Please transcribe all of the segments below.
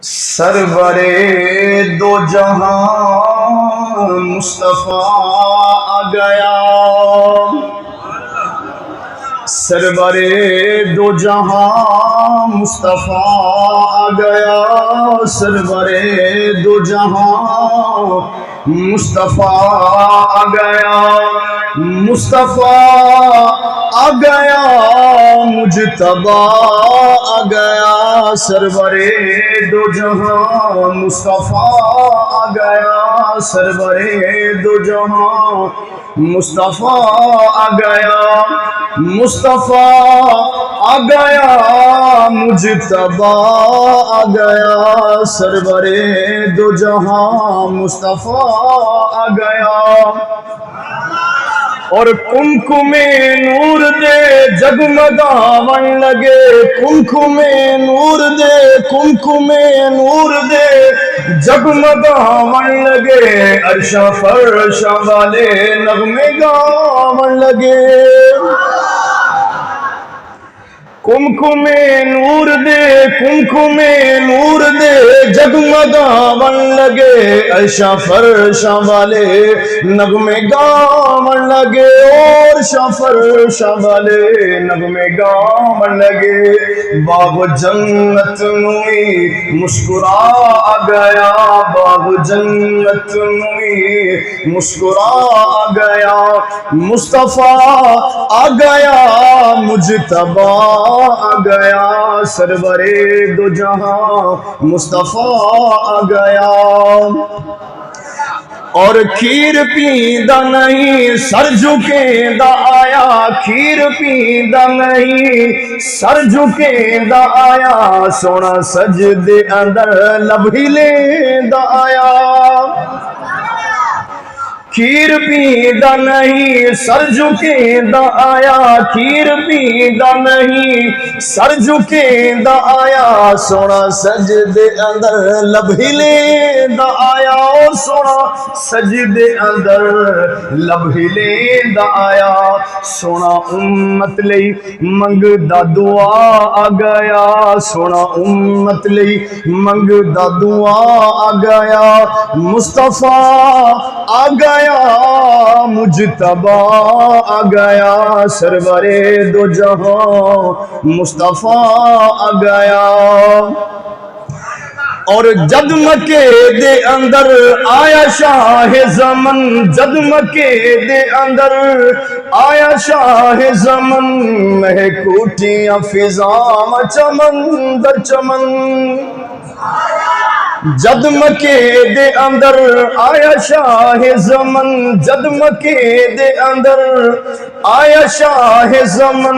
سرورے دو جہاں مصطفیٰ آ گیا، سرورے دو جہاں مصطفیٰ آ گیا، سرورے دو جہاں مصطفیٰ آ گیا، مصطفیٰ آ گیا، مجتبی آ گیا، سرورے دو جہاں مصطفیٰ آ گیا، سرورے دو جہاں مصطفیٰ آ گیا، مصطفیٰ آ گیا، مجتبی آ گیا، سرورے دو جہاں مصطفیٰ آ گیا، اور کمکمے نور دے جگمگاون لگے، کمکمے نور دے، کمکمے نور دے جگمگاون لگے، عرشاں فرشاں والے نغمے گاون لگے، کمکمے نور دے، کمکمے نور دے جگمگاون لگے، عرشاں فرشاں والے نغمے گاون لگے، اور عرشاں فرشاں والے نغمے گاون لگے، باغ جنت نوئی مسکرا آ گیا، باغ جنت نوئی مسکرا آ گیا، مصطفیٰ آ گیا، مجتبی آ گیا، سرورے دو جہاں مصطفیٰ آ گیا، اور کھیر پیندا نہیں سر جھکیندا آیا، کھیر پیندا نہیں سر جھکیندا آیا، سونا سجدے اندر لب ہلیندا آیا، کھیر پیندا نہیں سر جھکیندا آیا، کھیر پیندا نہیں سر جھکیندا آیا، سونا سجدے اندر لب ہلیندا آیا، اور سونا سجدے اندر لب ہلیندا آیا، سونا امت لئی منگدا دعا آ گیا، سونا امت لئی منگدا دعا آ گیا، مصطفیٰ آ گیا، مجتبی آ گیا، سرورے دو جہاں مصطفیٰ آ گیا، اور جد مکے دے اندر آیا شاہ زمن، جد مکے دے اندر آیا شاہ زمن، مہکوٹیاں فضاں چمن در چمن، جد مکے دے اندر آیا شاہ زمن، جد مکے دے اندر آیا شاہ زمن،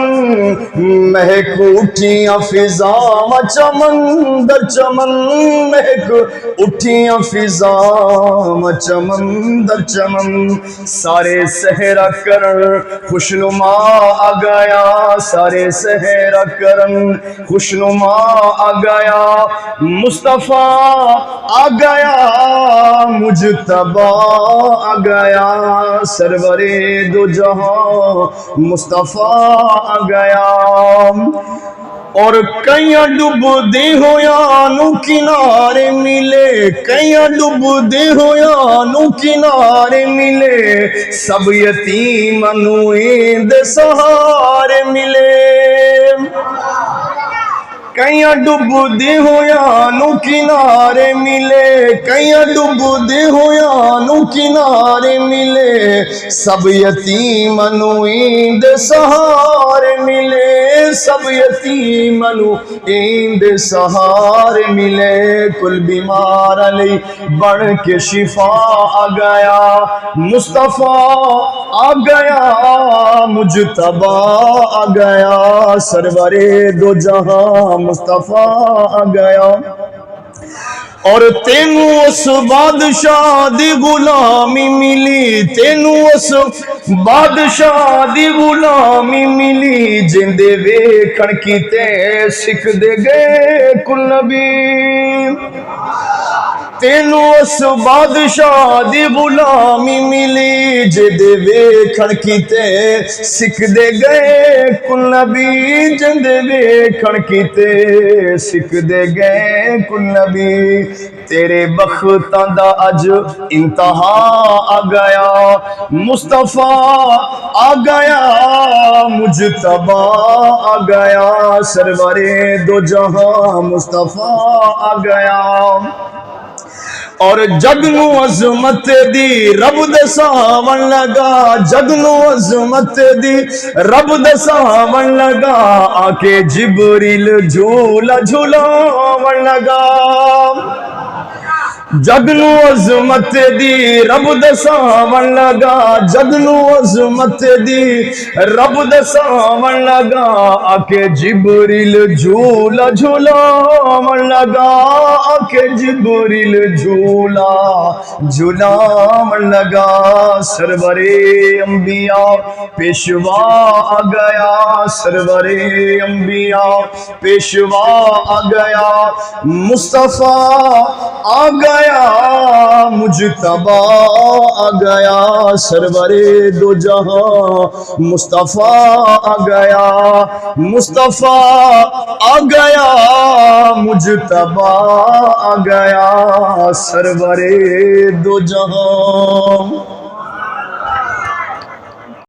مہک اٹھیاں فضاں چمن در چمن، مہک اٹھیاں فضاں چمن در چمن، سارے صحرا کرن خوشنما آ گیا، سارے صحرا کرن خوشنما آ گیا، مصطفیٰ آ گیا، مجتبی آ گیا، سرورے دو جہاں مصطفیٰ آ گیا، اور کئیاں ڈب دے ہویا نو کنارے ملے، کئیاں ڈب دے ہویا نو کنارے ملے، سب یتیم نو ایند سہارے ملے، کئیاں ڈب دے ہویا نو کنارے ملے، کئیاں ڈب دے ہویا نو کنارے ملے، سب یتیم نو ایند سہارے ملے، سب یتیم نو ایند سہارے ملے، کل بیمار علی بڑھ کے شفا آ گیا، مصطفیٰ آ گیا، مجتبی آ گیا، سرورے دو جہاں مصطفیٰ آ گیا، اور تینوں اس بادشاہ دی غلامی ملی، تینوں اس بادشاہ دی غلامی ملی، جندے ویکھن کیتے سکھ دے گئے کل نبی، تینو اس بادشاہ دی غلامی ملی جدے ویکھن کیتے سکھ دے گئے کل نبی جندے ویکھن کیتے سکھ دے گئے کل نبی تیرے بختاں دا اج انتہا آ گیا مصطفیٰ آ گیا مجتبی آ گیا سرور دو جہاں مصطفیٰ آ گیا اور جگ نو عظمت دی رب دے ساون لگا جگ نو عظمت دی رب دے ساون لگا آ کے جبریل جھولا جھولاون لگا جگ نو عظمت دی رب دے ساون لگا جگ نو عظمت دی رب دے ساون لگا آ کے جبریل جھولا جھولاون لگا آ کے جبریل جھولا جھولاون لگا سرور انبیاء پیشوا آ گیا سرور انبیاء پیشوا آ گیا مصطفیٰ آ گیا مجتبی آ گیا سرور دو جہاں مصطفیٰ آ گیا مصطفیٰ آ گیا مجتبی آ گیا سرور دو جہاں